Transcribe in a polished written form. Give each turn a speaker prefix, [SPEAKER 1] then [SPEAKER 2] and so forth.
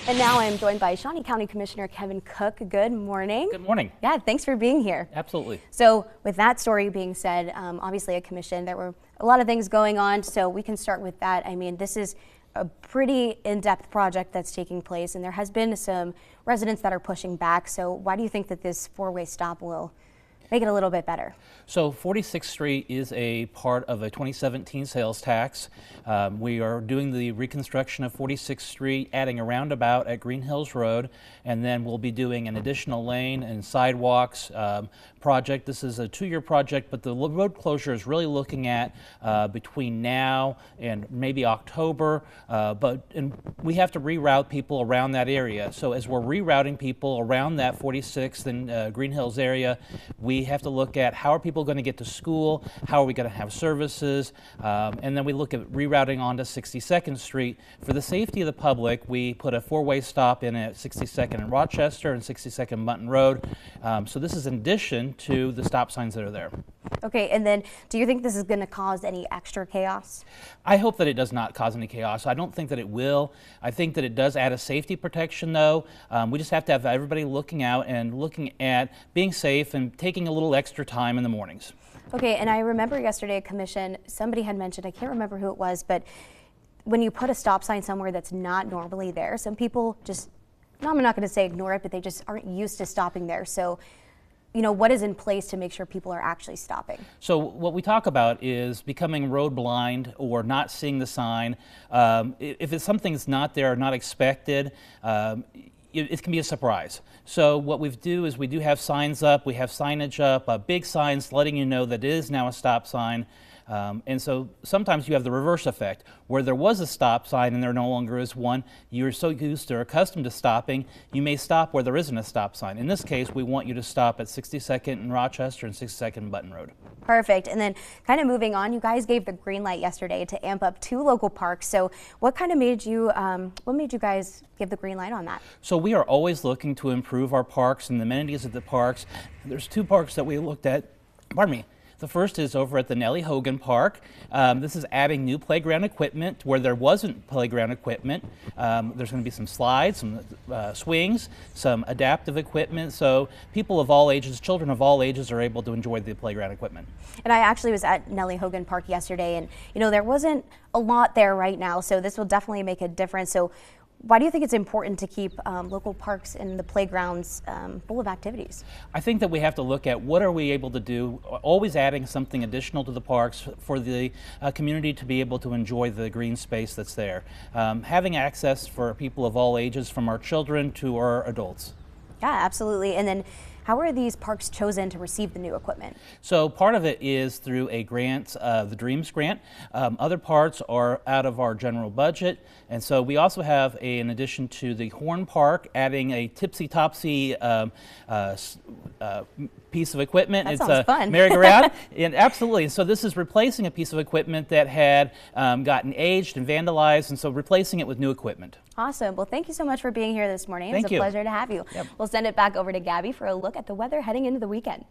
[SPEAKER 1] And now I am joined by Shawnee County Commissioner Kevin Cook. Good morning.
[SPEAKER 2] Good morning.
[SPEAKER 1] Yeah, thanks for being here.
[SPEAKER 2] Absolutely.
[SPEAKER 1] So with that story being said, obviously a commission, there were a lot of things going on, so we can start with that. I mean, this is a pretty in-depth project that's taking place, and there has been some residents that are pushing back. So why do you think that this four-way stop will make it a little bit better?
[SPEAKER 2] So 46th Street is a part of a 2017 sales tax. We are doing the reconstruction of 46th Street, adding a roundabout at Green Hills Road, and then we'll be doing an additional lane and sidewalks project. This is a 2-year project, but the road closure is really looking at between now and maybe October, and we have to reroute people around that area. So as we're rerouting people around that 46th and Green Hills area, we have to look at how are people going to get to school, how are we going to have services, and then we look at rerouting onto 62nd Street. For the safety of the public, we put a 4-way stop in at 62nd and Rochester and 62nd Mutton Road. So this is in addition to the stop signs that are there.
[SPEAKER 1] Okay, and then do you think this is going to cause any extra chaos?
[SPEAKER 2] I hope that it does not cause any chaos. I don't think that it will. I think that it does add a safety protection, though. We just have to have everybody looking out and looking at being safe and taking a little extra time in the mornings.
[SPEAKER 1] Okay, and I remember yesterday at commission, somebody had mentioned, I can't remember who it was, but when you put a stop sign somewhere that's not normally there, some people just, no, I'm not going to say ignore it, but they just aren't used to stopping there. So, you know, what is in place to make sure people are actually stopping? So
[SPEAKER 2] what we talk about is becoming road blind or not seeing the sign. If it's something that's not there or not expected, it can be a surprise. So what we do is we do have signs up, we have signage up, big signs letting you know that it is now a stop sign. And so sometimes you have the reverse effect, where there was a stop sign and there no longer is one. You're so used or accustomed to stopping, you may stop where there isn't a stop sign. In this case, we want you to stop at 62nd in Rochester and 62nd Button Road.
[SPEAKER 1] Perfect. And then kind of moving on, you guys gave the green light yesterday to amp up 2 local parks. So what kind of made you, what made you guys give the green light on that?
[SPEAKER 2] So we are always looking to improve our parks and the amenities of the parks. There's 2 parks that we looked at, pardon me. The first is over at the Nellie Hogan Park. This is adding new playground equipment where there wasn't playground equipment. There's going to be some slides, some swings, some adaptive equipment, so people of all ages, children of all ages, are able to enjoy the playground equipment.
[SPEAKER 1] And I actually was at Nellie Hogan Park yesterday, and you know, there wasn't a lot there right now, so this will definitely make a difference. So why do you think it's important to keep local parks and the playgrounds full of activities? I
[SPEAKER 2] think that we have to look at what are we able to do, always adding something additional to the parks for the community to be able to enjoy the green space that's there. Having access for people of all ages, from our children to our adults.
[SPEAKER 1] Yeah, absolutely. And then how are these parks chosen to receive the new equipment?
[SPEAKER 2] So part of it is through a grant, the Dreams Grant. Other parts are out of our general budget. And so we also have, in addition to the Horn Park, adding a tipsy-topsy piece of equipment.
[SPEAKER 1] That sounds fun.
[SPEAKER 2] Merry-go-round. And absolutely. So this is replacing a piece of equipment that had gotten aged and vandalized, and so replacing it with new equipment.
[SPEAKER 1] Awesome. Well, thank you so much for being here this morning.
[SPEAKER 2] Thank you.
[SPEAKER 1] It's a pleasure to have you.
[SPEAKER 2] Yep.
[SPEAKER 1] We'll send it back over to Gabby for a look at the weather heading into the weekend.